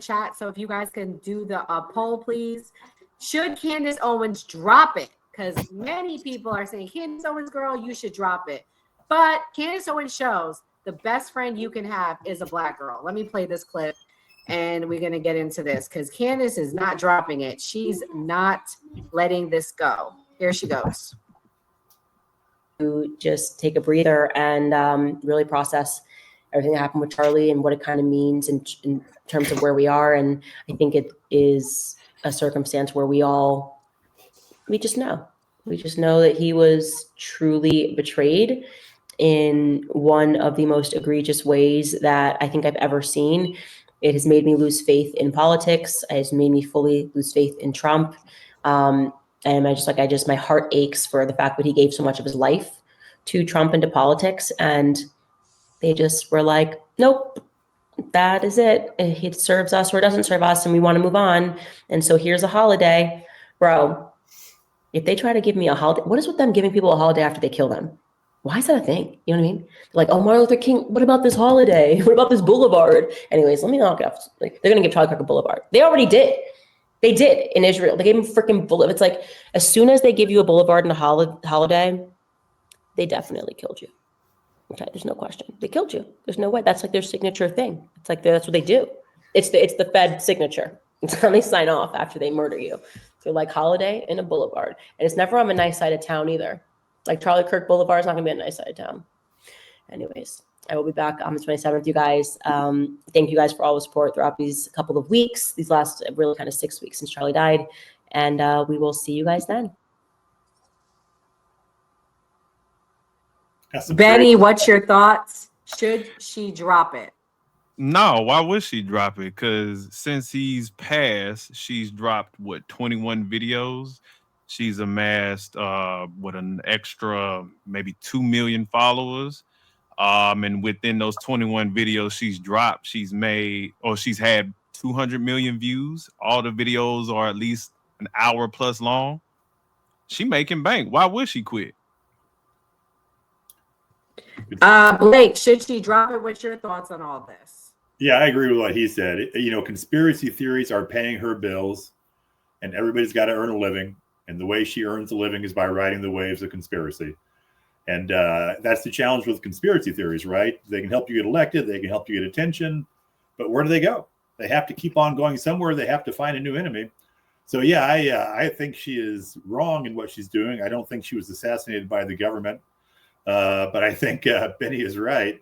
chat. So if you guys can do the poll, please. Should Candace Owens drop it? Because many people are saying, Candace Owens, girl, you should drop it. But Candace Owens shows the best friend you can have is a Black girl. Let me play this clip and we're going to get into this because Candace is not dropping it. She's not letting this go. Here she goes. To just take a breather and really process everything that happened with Charlie and what it kind of means in terms of where we are. And I think it is a circumstance where we just know that he was truly betrayed in one of the most egregious ways that I think I've ever seen. It has made me lose faith in politics. It has made me fully lose faith in Trump. And my heart aches for the fact that he gave so much of his life to Trump and to politics. And they just were like, nope, that is it. It serves us or it doesn't serve us and we want to move on. And so here's a holiday. Bro, if they try to give me a holiday, what is with them giving people a holiday after they kill them? Why is that a thing? You know what I mean? Like, oh, Martin Luther King, what about this holiday? What about this boulevard? Anyways, let me knock it off. Like, they're going to give Charlie Kirk a boulevard. They already did. They did in Israel. They gave him freaking boulevard. It's like, as soon as they give you a boulevard and a holiday, they definitely killed you. Okay, there's no question. They killed you. There's no way. That's like their signature thing. It's like that's what they do. It's the Fed signature. It's how they sign off after they murder you. So like holiday and a boulevard. And it's never on a nice side of town either. Like Charlie Kirk Boulevard is not going to be a nice side of town. Anyways, I will be back on the 27th, you guys. Thank you guys for all the support throughout these couple of weeks, these last really kind of 6 weeks since Charlie died. And we will see you guys then. Benny, what's your thoughts? Should she drop it? No, why would she drop it? Because since he's passed, she's dropped, 21 videos? She's amassed with an extra maybe 2 million followers. And within those 21 videos she's dropped, she's had 200 million views. All the videos are at least an hour plus long. She making bank. Why would she quit? Blake, should she drop it? What's your thoughts on all this? Yeah, I agree with what he said. Conspiracy theories are paying her bills, and everybody's got to earn a living. And the way she earns a living is by riding the waves of conspiracy. And that's the challenge with conspiracy theories, right? They can help you get elected. They can help you get attention. But where do they go? They have to keep on going somewhere. They have to find a new enemy. So, yeah, I think she is wrong in what she's doing. I don't think she was assassinated by the government. But I think Benny is right.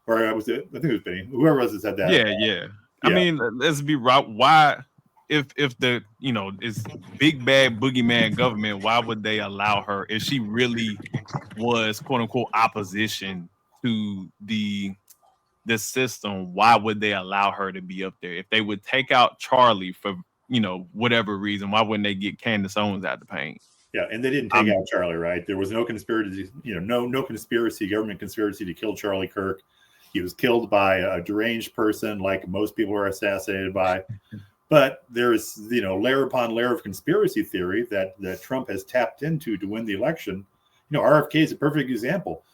Or I think it was Benny. Whoever was that said that. Yeah. I mean, let's be right. Why, if the it's big bad boogeyman government, why would they allow her? If she really was quote unquote opposition to the system, why would they allow her to be up there? If they would take out Charlie for whatever reason, why wouldn't they get Candace Owens out the paint? Yeah, and they didn't take out Charlie, right? There was no conspiracy, no conspiracy, government conspiracy to kill Charlie Kirk. He was killed by a deranged person, like most people are assassinated by. But there's, layer upon layer of conspiracy theory that Trump has tapped into to win the election. RFK is a perfect example.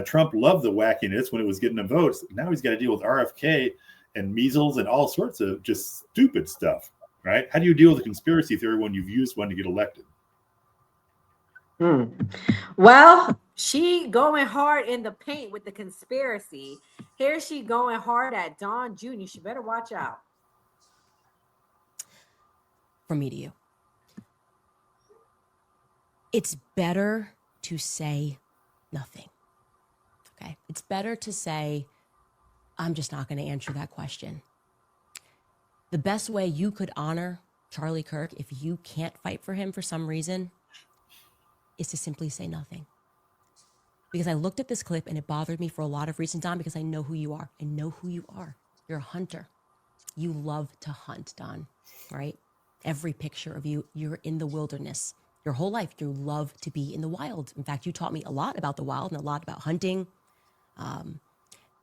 Trump loved the wackiness when it was getting the votes. Now he's got to deal with RFK and measles and all sorts of just stupid stuff, right? How do you deal with a conspiracy theory when you've used one to get elected? Well, she going hard in the paint with the conspiracy. Here she going hard at Don Jr. She better watch out. From me to you. It's better to say nothing. Okay? It's better to say, I'm just not going to answer that question. The best way you could honor Charlie Kirk, if you can't fight for him for some reason, is to simply say nothing. Because I looked at this clip and it bothered me for a lot of reasons, Don, because I know who you are. I know who you are. You're a hunter. You love to hunt, Don, right? Every picture of you, you're in the wilderness. Your whole life, you love to be in the wild. In fact, you taught me a lot about the wild and a lot about hunting.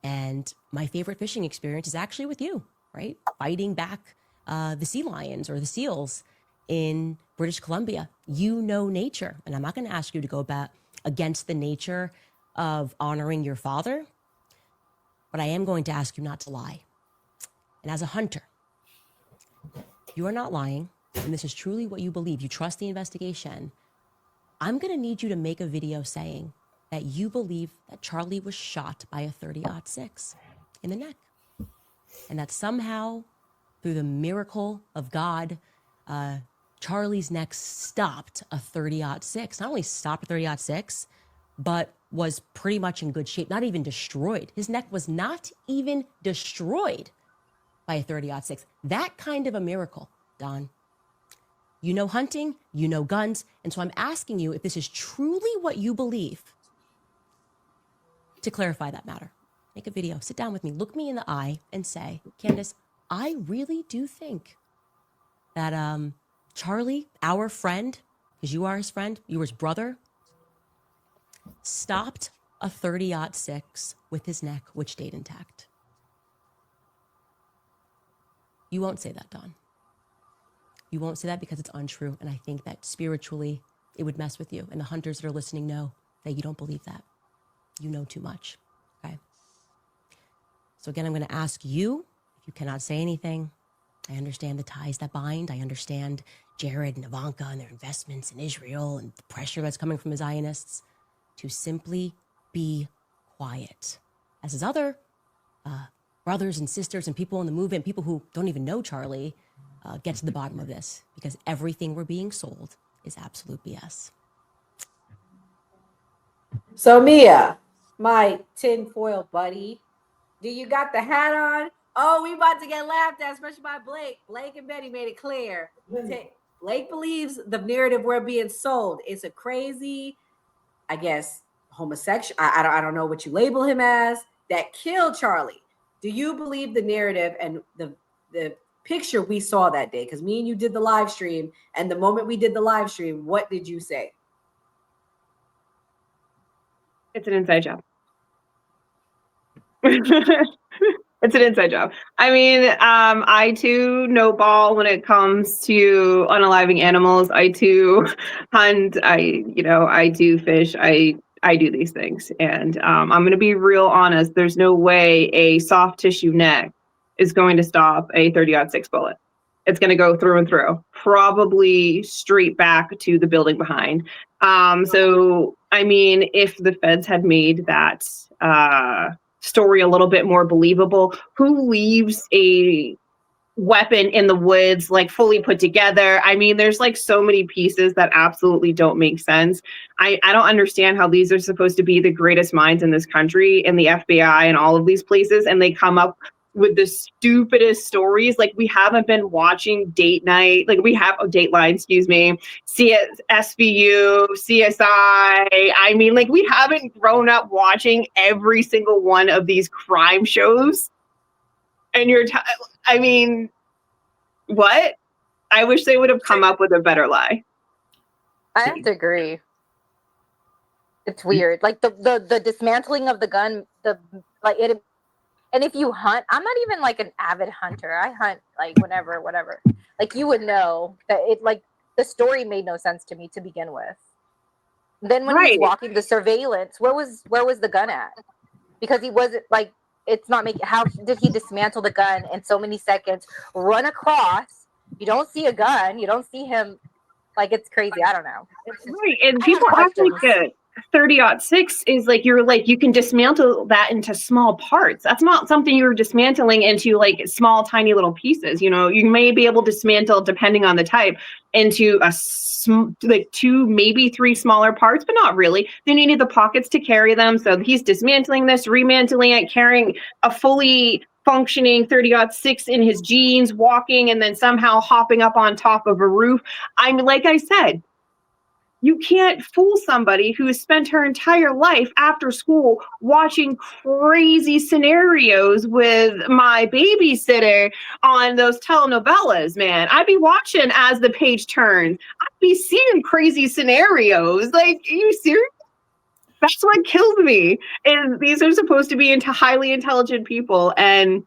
And my favorite fishing experience is actually with you, right? Fighting back the sea lions or the seals in British Columbia. You know nature. And I'm not going to ask you to go back against the nature of honoring your father, but I am going to ask you not to lie. And as a hunter, you are not lying, and this is truly what you believe, you trust the investigation, I'm going to need you to make a video saying that you believe that Charlie was shot by a 30-06 in the neck. And that somehow, through the miracle of God, Charlie's neck stopped a 30-06. Not only stopped a 30-06, but was pretty much in good shape, not even destroyed. His neck was not even destroyed by a 30-06. That kind of a miracle, Don. You know hunting, you know guns, and so I'm asking you if this is truly what you believe, to clarify that matter. Make a video, sit down with me, look me in the eye and say, Candace, I really do think that Charlie, our friend, because you are his friend, you were his brother, stopped a 30-06 with his neck, which stayed intact. You won't say that, Don. You won't say that because it's untrue. And I think that spiritually it would mess with you. And the hunters that are listening know that you don't believe that. You know too much. Okay. So again, I'm going to ask you, if you cannot say anything, I understand the ties that bind. I understand Jared and Ivanka and their investments in Israel and the pressure that's coming from the Zionists, to simply be quiet. As his other brothers and sisters and people in the movement, people who don't even know Charlie, get to the bottom of this, because everything we're being sold is absolute BS. So Mia, my tinfoil buddy, do you got the hat on? Oh, we about to get laughed at, especially by Blake. Blake and Betty made it clear. Blake believes the narrative we're being sold. It's a crazy, I guess, homosexual. I don't know what you label him as, that killed Charlie. Do you believe the narrative and the picture we saw that day? Because me and you did the live stream, and the moment we did the live stream, what did you say? It's an inside job. It's an inside job. I mean, I too know ball when it comes to unaliving animals. I too hunt. I do fish. I do these things. And I'm going to be real honest. There's no way a soft tissue neck is going to stop a 30-06 bullet. It's going to go through and through, probably straight back to the building behind. So, I mean, if the feds had made that story a little bit more believable, who leaves a weapon in the woods, like fully put together? I mean, there's like so many pieces that absolutely don't make sense. I don't understand how these are supposed to be the greatest minds in this country, in the FBI and all of these places, and they come up with the stupidest stories. Like, we haven't been watching Date Night, like we have Dateline, excuse me, SVU, CSI. I mean, like, we haven't grown up watching every single one of these crime shows. And I mean, what? I wish they would have come up with a better lie. I have to agree. It's weird. Like the dismantling of the gun, and if you hunt, I'm not even like an avid hunter. I hunt like whatever. Like, you would know that the story made no sense to me to begin with. Then when he's walking the surveillance, where was the gun at? Because he wasn't like, it's not making, how did he dismantle the gun in so many seconds, run across? You don't see a gun. You don't see him. Like, it's crazy. I don't know. Right. And people act like that 30-06 is like, you can dismantle that into small parts. That's not something you're dismantling into like small, tiny little pieces. You know, you may be able to dismantle, depending on the type, into like 2, maybe 3 smaller parts, but not really. Then you need the pockets to carry them. So he's dismantling this, remantling it, carrying a fully functioning 30-06 in his jeans, walking, and then somehow hopping up on top of a roof. I mean, like I said, you can't fool somebody who has spent her entire life after school watching crazy scenarios with my babysitter on those telenovelas, man. I'd be watching as the page turns. I'd be seeing crazy scenarios. Like, are you serious? That's what kills me. And these are supposed to be into highly intelligent people, and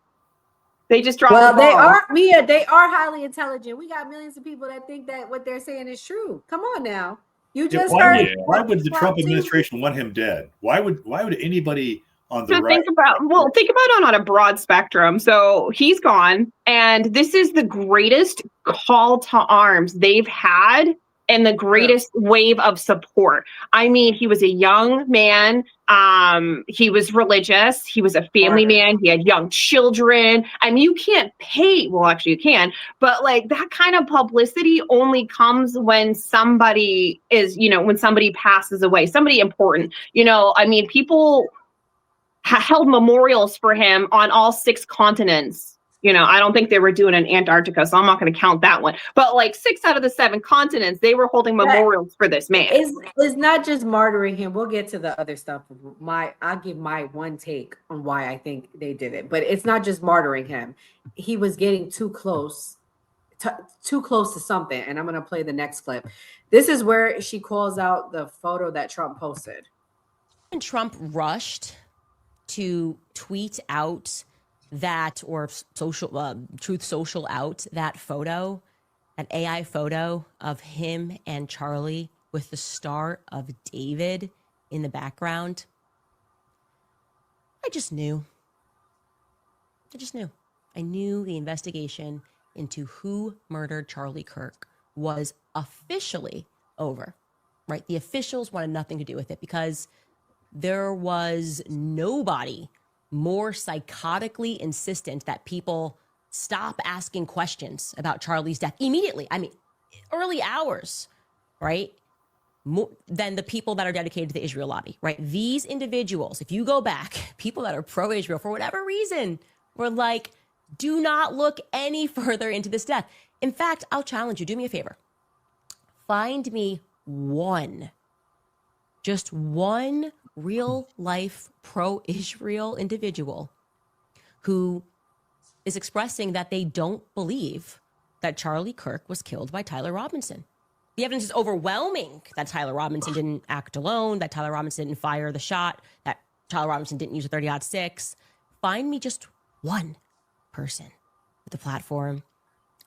they just drop the ball. They are, Mia, they are highly intelligent. We got millions of people that think that what they're saying is true. Come on now. You just why would the Trump administration want him dead? Why would anybody on the So right. think about it on a broad spectrum. So he's gone, and this is the greatest call to arms they've had and the greatest wave of support. I mean, he was a young man. He was religious. He was a family man. He had young children. I mean, you can't pay. Well, actually, you can, but like that kind of publicity only comes when somebody is, when somebody passes away, somebody important. I mean, people held memorials for him on all 6 continents. I don't think they were doing in Antarctica, so I'm not going to count that one. But like 6 out of the 7 continents, they were holding memorials for this man. It's not just martyring him. We'll get to the other stuff. I'll give my one take on why I think they did it. But it's not just martyring him. He was getting too close to something. And I'm going to play the next clip. This is where she calls out the photo that Trump posted. And Trump rushed to tweet out that, or Truth Social out that photo, an AI photo of him and Charlie with the Star of David in the background. I just knew. I knew the investigation into who murdered Charlie Kirk was officially over, right? The officials wanted nothing to do with it because there was nobody more psychotically insistent that people stop asking questions about Charlie's death immediately. I mean, early hours, right? More than the people that are dedicated to the Israel lobby, right? These individuals, if you go back, people that are pro-Israel for whatever reason, were like, do not look any further into this death. In fact, I'll challenge you, do me a favor. Find me just one real life pro-Israel individual who is expressing that they don't believe that Charlie Kirk was killed by Tyler Robinson. The evidence is overwhelming that Tyler Robinson didn't act alone, that Tyler Robinson didn't fire the shot, that Tyler Robinson didn't use a 30-06. Find me just one person with a platform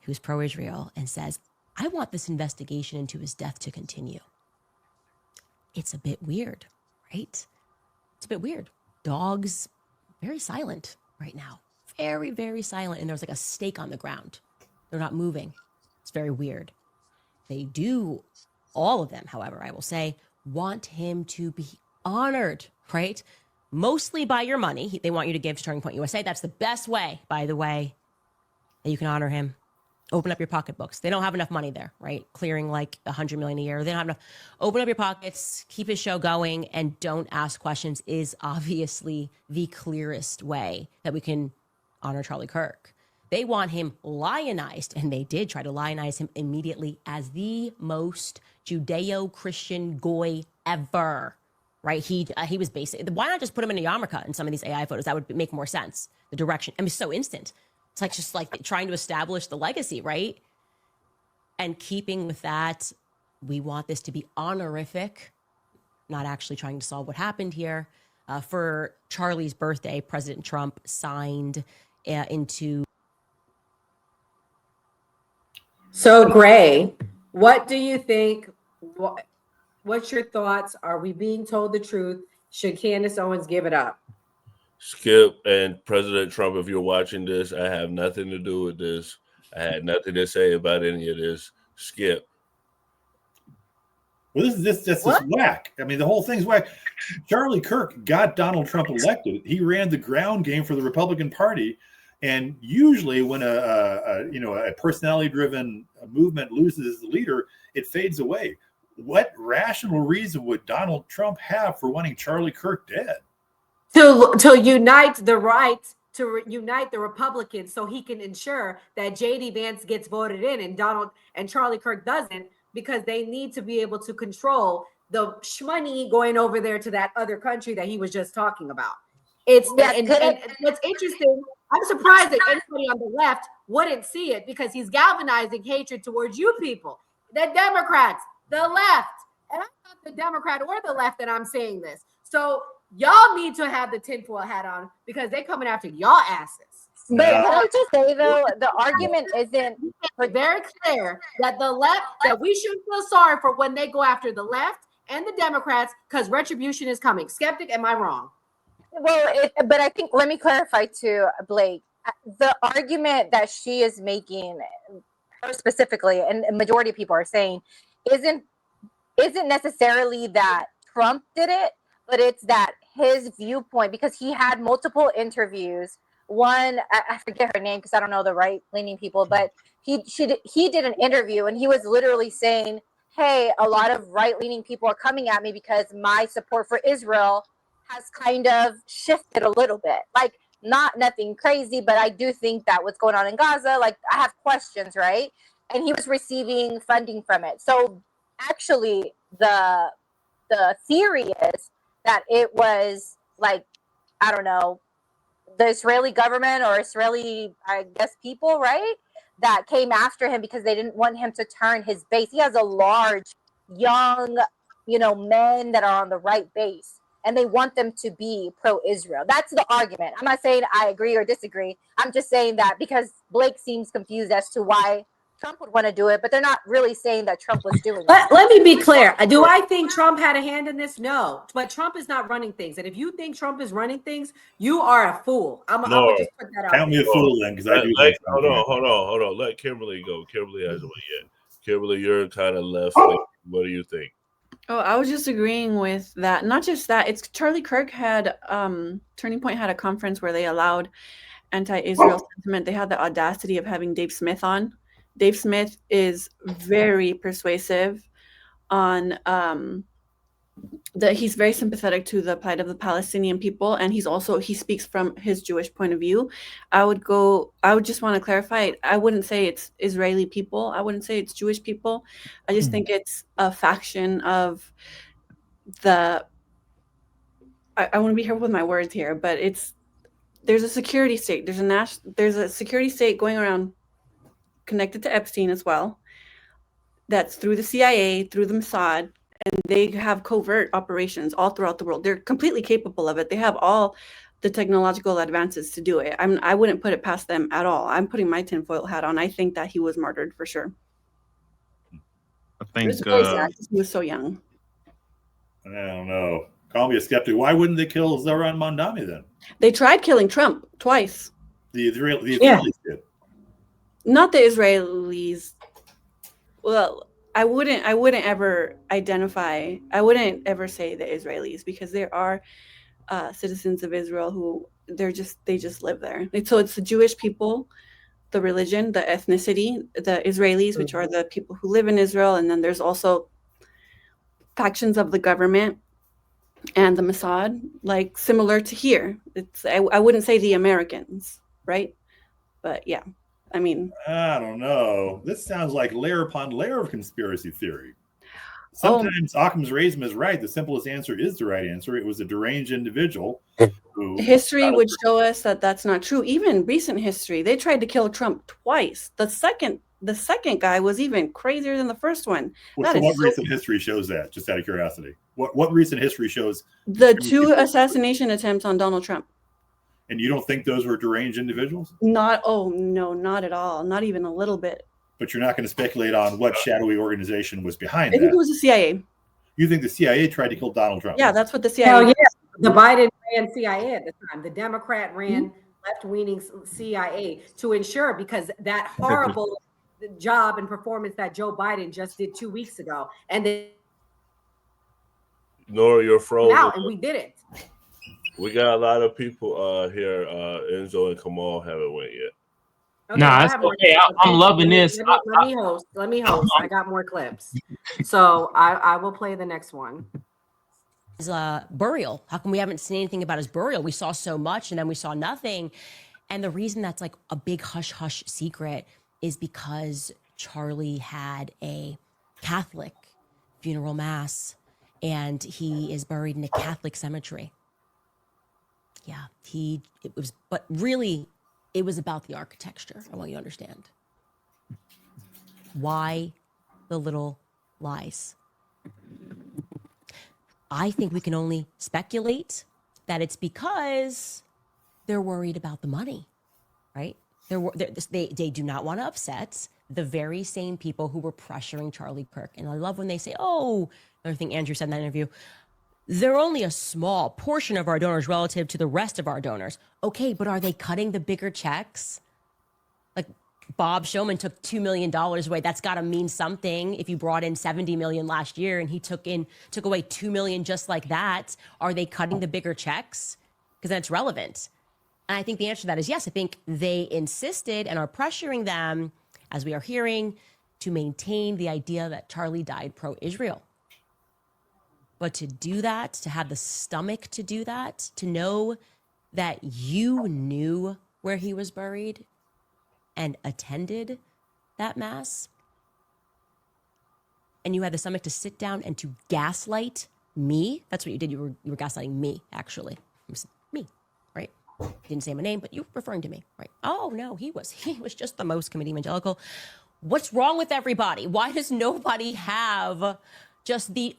who's pro-Israel and says, I want this investigation into his death to continue. It's a bit weird, right? It's a bit weird. Dogs, very silent right now. Very, very silent. And there's like a stake on the ground. They're not moving. It's very weird. They do, all of them, however, I will say, want him to be honored, right? Mostly by your money. They want you to give to Turning Point USA. That's the best way, by the way, that you can honor him. Open up your pocketbooks. They don't have enough money there, right? Clearing like $100 million a year. They don't have enough. Open up your pockets, keep his show going, and don't ask questions is obviously the clearest way that we can honor Charlie Kirk. They want him lionized, and they did try to lionize him immediately as the most Judeo-Christian goy ever, right? He was basic. Why not just put him in a yarmulke in some of these AI photos? That would make more sense. The direction, I mean, so instant. It's like just like trying to establish the legacy, right? And keeping with that, we want this to be honorific, not actually trying to solve what happened here. For Charlie's birthday, President Trump signed into. So, Gray, what do you think? What's your thoughts? Are we being told the truth? Should Candace Owens give it up? Skip and President Trump, if you're watching this, I have nothing to do with this. I had nothing to say about any of this. Skip. Well, this is whack. I mean, the whole thing's whack. Charlie Kirk got Donald Trump elected. He ran the ground game for the Republican Party. And usually when a personality-driven movement loses its leader, it fades away. What rational reason would Donald Trump have for wanting Charlie Kirk dead? To unite the right, to unite the Republicans, so he can ensure that J.D. Vance gets voted in and Charlie Kirk doesn't, because they need to be able to control the shmoney going over there to that other country that he was just talking about. And what's interesting, I'm surprised that anybody on the left wouldn't see it, because he's galvanizing hatred towards you people, the Democrats, the left. And I'm not the Democrat or the left that I'm saying this. So y'all need to have the tinfoil hat on, because they're coming after y'all asses. But can I just say, though, the argument isn't very clear that the left, that we should feel sorry for when they go after the left and the Democrats, because retribution is coming. Skeptic, am I wrong? But I think, let me clarify to Blake, the argument that she is making, her specifically, and a majority of people are saying, isn't necessarily that Trump did it, but it's that his viewpoint, because he had multiple interviews. One, I forget her name because I don't know the right-leaning people, but he did an interview and he was literally saying, hey, a lot of right-leaning people are coming at me because my support for Israel has kind of shifted a little bit. Like, nothing crazy, but I do think that what's going on in Gaza, like, I have questions, right? And he was receiving funding from it. So actually, the theory is that it was, like, I don't know, the Israeli government or Israeli, I guess, people, right, that came after him because they didn't want him to turn his base. He has a large, young, men that are on the right base, and they want them to be pro-Israel. That's the argument. I'm not saying I agree or disagree. I'm just saying that because Blake seems confused as to why Trump would want to do it, but they're not really saying that Trump was doing it. Let me be clear. Do I think Trump had a hand in this? No. But Trump is not running things. And if you think Trump is running things, you are a fool. I'm going to just put that out. Count me a fool then, because I do think hold on. Let Kimberly go. Kimberly hasn't went yet. Kimberly, you're kind of left. What do you think? Oh, I was just agreeing with that. Not just that. It's Charlie Kirk had Turning Point had a conference where they allowed anti-Israel sentiment. They had the audacity of having Dave Smith on. Dave Smith is very persuasive on he's very sympathetic to the plight of the Palestinian people, and he speaks from his Jewish point of view. I would just want to clarify, I wouldn't say it's Israeli people. I wouldn't say it's Jewish people. I just think it's a faction of I want to be careful with my words here, but there's a security state. There's a security state going around connected to Epstein as well. That's through the CIA, through the Mossad, and they have covert operations all throughout the world. They're completely capable of it. They have all the technological advances to do it. I wouldn't put it past them at all. I'm putting my tinfoil hat on. I think that he was murdered for sure. I think he was so young. I don't know. Call me a skeptic. Why wouldn't they kill Zoran Mondami then? They tried killing Trump twice. The Israelis did. Not the Israelis. Well, I wouldn't ever say the Israelis, because there are citizens of Israel who they just live there. So it's the Jewish people, the religion, the ethnicity, the Israelis, which are the people who live in Israel, and then there's also factions of the government and the Mossad, like similar to here. I wouldn't say the Americans, right? But yeah. I mean, I don't know. This sounds like layer upon layer of conspiracy theory. Sometimes Occam's razor is right. The simplest answer is the right answer. It was a deranged individual. History would show us that that's not true. Even recent history, they tried to kill Trump twice. The second guy was even crazier than the first one. What recent history shows that? Just out of curiosity, what recent history shows the two assassination attempts on Donald Trump? And you don't think those were deranged individuals? No, not at all. Not even a little bit. But you're not going to speculate on what shadowy organization was behind that. I think it was the CIA. You think the CIA tried to kill Donald Trump? Yeah, that's what the CIA. Oh yeah, the Biden ran CIA at the time. The Democrat ran left-leaning CIA to ensure, because that horrible job and performance that Joe Biden just did 2 weeks ago, and then Nora, you're frozen. out, and we did it. We got a lot of people here. Enzo and Kamal haven't went yet. Okay, Nah, it's okay. I'm loving this. Let me host. I got more clips. So I will play the next one. His burial. How come we haven't seen anything about his burial? We saw so much and then we saw nothing. And the reason that's like a big hush-hush secret is because Charlie had a Catholic funeral mass and he is buried in a Catholic cemetery. Yeah, but really, it was about the architecture. I want you to understand. Why the little lies? I think we can only speculate that it's because they're worried about the money, right? They do not want to upset the very same people who were pressuring Charlie Kirk. And I love when they say, oh, another thing Andrew said in that interview, they're only a small portion of our donors relative to the rest of our donors. Okay, but are they cutting the bigger checks? Like Bob Showman took $2 million away. That's got to mean something. If you brought in 70 million last year and he took away 2 million just like that, are they cutting the bigger checks? Because that's relevant. And I think the answer to that is yes. I think they insisted and are pressuring them, as we are hearing, to maintain the idea that Charlie died pro-Israel. But to do that, to have the stomach to do that, to know that you knew where he was buried and attended that mass, and you had the stomach to sit down and to gaslight me. That's what you did. You were gaslighting me, actually. It was me, right? Didn't say my name, but you were referring to me, right? Oh no, he was just the most committed evangelical. What's wrong with everybody? Why does nobody have just the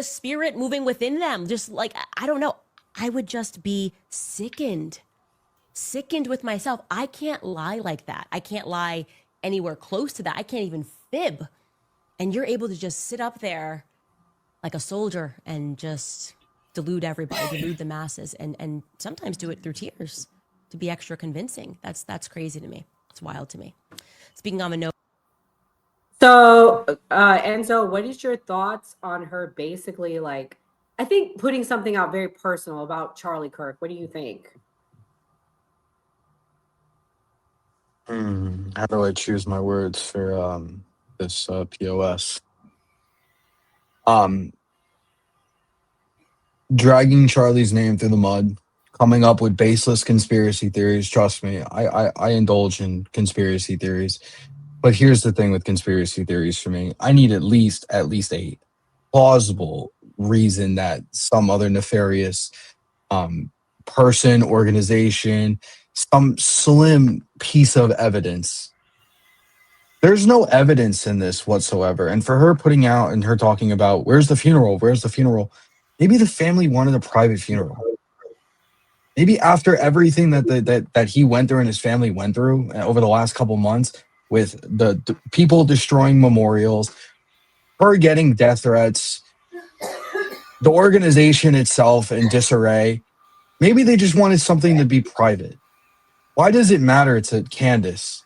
spirit moving within them? Just like, I don't know. I would just be sickened with myself. I can't lie like that. I can't lie anywhere close to that. I can't even fib. And you're able to just sit up there like a soldier and just delude everybody, delude the masses, and sometimes do it through tears to be extra convincing. That's crazy to me. It's wild to me. Speaking on a note. So, Enzo, what is your thoughts on her basically, like, I think putting something out very personal about Charlie Kirk? What do you think? How do I choose my words for this POS? Dragging Charlie's name through the mud, coming up with baseless conspiracy theories. Trust me, I indulge in conspiracy theories. But here's the thing with conspiracy theories for me. I need at least a plausible reason that some other nefarious person, organization, some slim piece of evidence. There's no evidence in this whatsoever. And for her putting out and her talking about, where's the funeral? Where's the funeral? Maybe the family wanted a private funeral. Maybe after everything that he went through and his family went through over the last couple months, with the people destroying memorials, her getting death threats, the organization itself in disarray, maybe they just wanted something to be private. Why does it matter to Candace?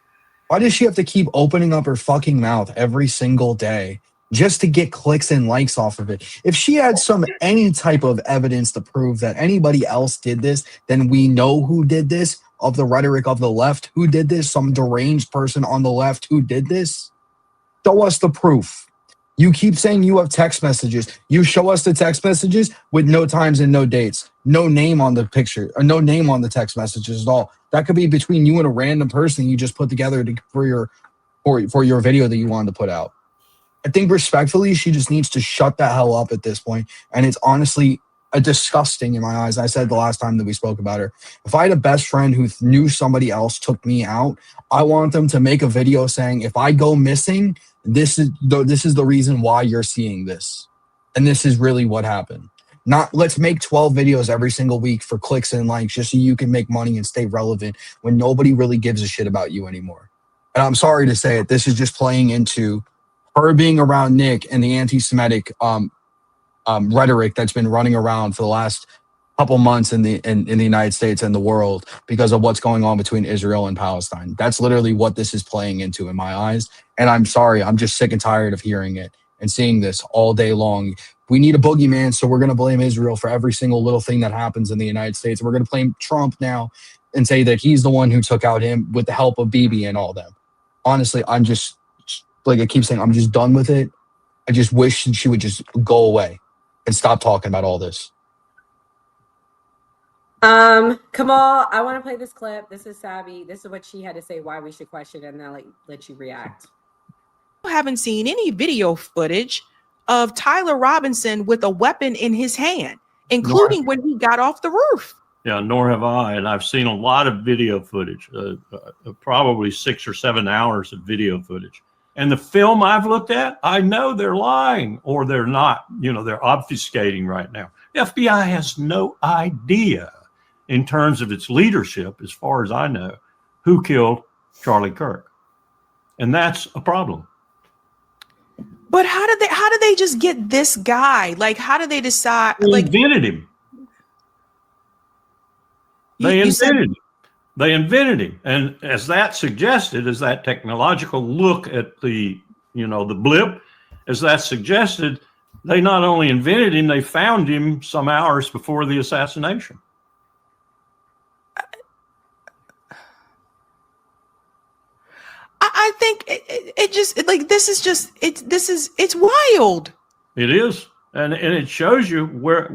Why does she have to keep opening up her fucking mouth every single day just to get clicks and likes off of it? If she had any type of evidence to prove that anybody else did this, then we know who did this, of the rhetoric of the left who did this, some deranged person on the left who did this. Show us the proof. You keep saying you have text messages. You show us the text messages with no times and no dates, no name on the picture, or no name on the text messages at all. That could be between you and a random person you just put together for your video that you wanted to put out. I think respectfully, she just needs to shut the hell up at this point. And it's honestly disgusting in my eyes. I said the last time that we spoke about her. If I had a best friend who knew somebody else took me out, I want them to make a video saying, if I go missing, this is the reason why you're seeing this. And this is really what happened. Not let's make 12 videos every single week for clicks and likes just so you can make money and stay relevant when nobody really gives a shit about you anymore. And I'm sorry to say it, this is just playing into her being around Nick and the anti-Semitic rhetoric that's been running around for the last couple months in the United States and the world because of what's going on between Israel and Palestine. That's literally what this is playing into in my eyes. And I'm sorry, I'm just sick and tired of hearing it and seeing this all day long. We need a boogeyman, so we're going to blame Israel for every single little thing that happens in the United States. We're going to blame Trump now and say that he's the one who took out him with the help of Bibi and all them. Honestly, I'm just, like I keep saying, I'm just done with it. I just wish she would just go away and stop talking about all this. Kamal, I want to play this clip. This is Savvy. This is what she had to say why we should question it, and then I'll let you react. I haven't seen any video footage of Tyler Robinson with a weapon in his hand, including when he got off the roof. Yeah, nor have I. And I've seen a lot of video footage, probably 6 or 7 hours of video footage. And the film I've looked at, I know they're lying or they're not. You know, they're obfuscating right now. The FBI has no idea in terms of its leadership, as far as I know, who killed Charlie Kirk. And that's a problem. But how did they just get this guy? Like, how did they decide? They Like, invented him. They invented him. And as that suggested, as that technological look at the blip, as that suggested, they not only invented him, they found him some hours before the assassination. I think it just like it's wild. It is. And it shows you what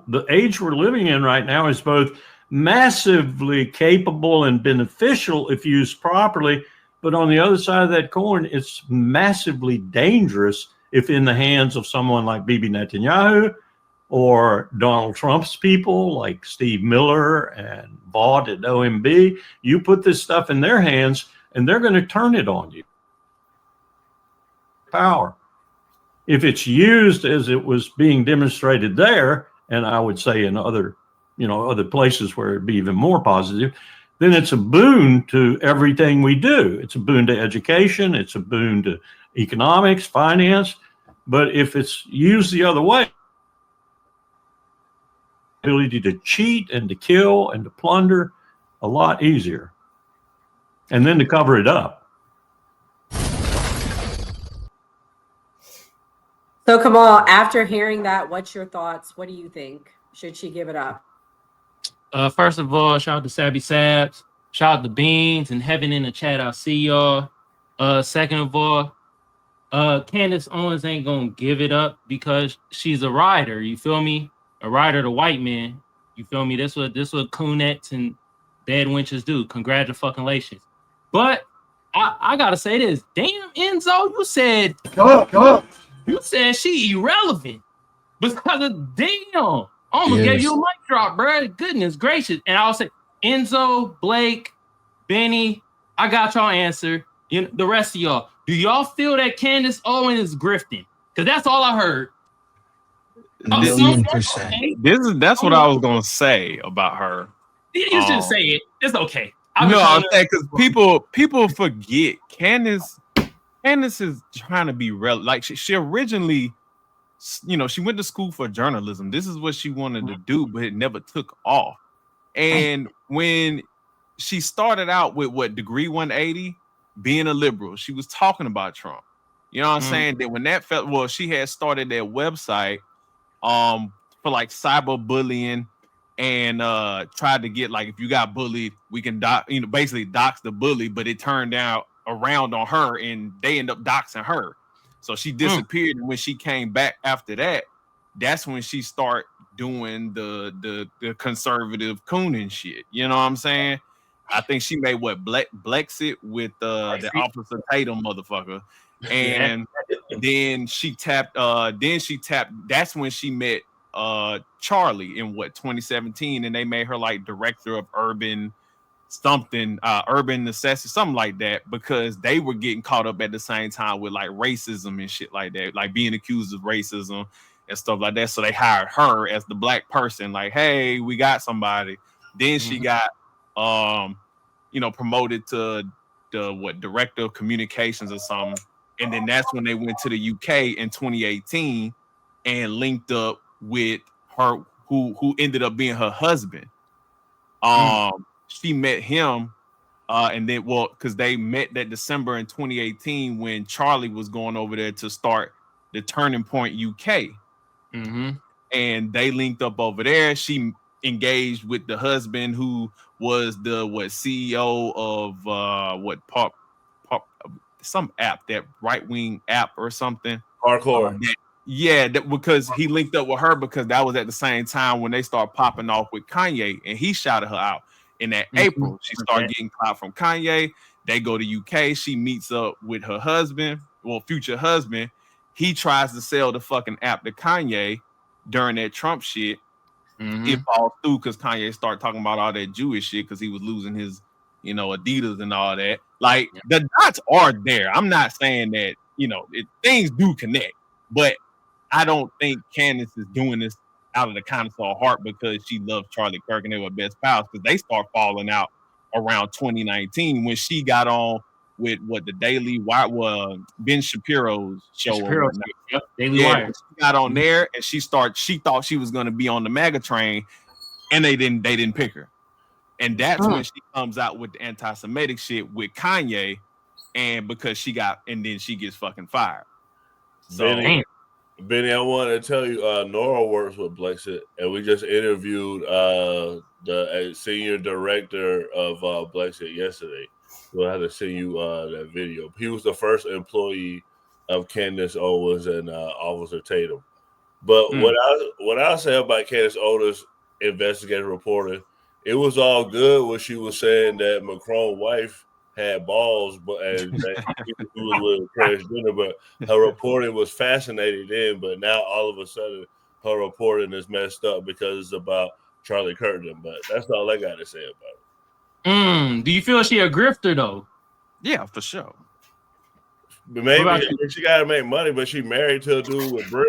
the age we're living in right now is both massively capable and beneficial if used properly. But on the other side of that coin, it's massively dangerous if in the hands of someone like Bibi Netanyahu or Donald Trump's people like Steve Miller and Vaught at OMB. You put this stuff in their hands and they're going to turn it on you. Power. If it's used as it was being demonstrated there, and I would say in other places where it'd be even more positive, then it's a boon to everything we do. It's a boon to education. It's a boon to economics, finance. But if it's used the other way, ability to cheat and to kill and to plunder, a lot easier. And then to cover it up. So Kamal, after hearing that, what's your thoughts? What do you think? Should she give it up? First of all, shout out to Sabby Sabs. Shout out to Beans and Heaven in the chat. I'll see y'all. Second of all, Candace Owens ain't gonna give it up because she's a rider. You feel me? A rider to white men. You feel me? This what Coonettes and dead wenches do. Congratulations. But I gotta say this. Damn, Enzo, you said you said she irrelevant because of damn. I almost gave you a mic drop, bro. Goodness gracious. And I'll say, Enzo, Blake, Benny, I got y'all answer. The rest of y'all, do y'all feel that Candace Owens is grifting? Because that's all I heard. $1,000,000%. That's what I was gonna say about her. You should say it. It's okay. I'm saying because people forget Candace is trying to be relevant. Like she originally, she went to school for journalism. This is what she wanted to do, but it never took off. And when she started out with degree 180, being a liberal, she was talking about Trump. You know what I'm saying? That when that felt, she had started that website for like cyberbullying and tried to get like, if you got bullied, we can basically dox the bully, but it turned out around on her and they end up doxing her. So she disappeared, and when she came back after that, that's when she started doing the conservative cooning shit. You know what I'm saying? I think she made Blexit with the Officer Tatum motherfucker, and then she tapped. That's when she met Charlie in 2017, and they made her like director of urban necessity, something like that, because they were getting caught up at the same time with like racism and shit like that, like being accused of racism and stuff like that. So they hired her as the black person, like, hey, we got somebody. Then she got promoted to the director of communications or something. And then that's when they went to the UK in 2018 and linked up with her, who ended up being her husband. She met him, and then because they met that December in 2018 when Charlie was going over there to start the Turning Point UK. And they linked up over there. She engaged with the husband who was the CEO of some app, that right-wing app or something. Hardcore. Because he linked up with her because that was at the same time when they started popping off with Kanye, and he shouted her out. In that April, she started getting clout from Kanye. They go to UK. She meets up with her husband, future husband. He tries to sell the fucking app to Kanye during that Trump shit. It falls through because Kanye started talking about all that Jewish shit because he was losing his, Adidas and all that. Like, the dots are there. I'm not saying that, things do connect, but I don't think Candace is doing this out of the kindness of her heart because she loves Charlie Kirk and they were best pals, because they start falling out around 2019 when she got on with what the Daily Wire, Ben Shapiro's show. Shapiro, yep, Daily Yeah, Wire. she got on there and she thought she was gonna be on the MAGA train, and they didn't pick her. And that's when she comes out with the anti-Semitic shit with Kanye, and because then she gets fucking fired. So Benny, I want to tell you, Nora works with Blexit, and we just interviewed the senior director of Blexit yesterday. We'll have to send you that video. He was the first employee of Candace Owens and Officer Tatum. But what I'll say about Candace Owens' investigative reporting, it was all good when she was saying that Macron's wife had balls, and that he was with transgender, but her reporting was fascinating then. But now all of a sudden, her reporting is messed up because it's about Charlie Kirk. But that's all I got to say about it. Do you feel she a grifter though? Yeah, for sure. But maybe she got to make money, but she married to a dude with bread.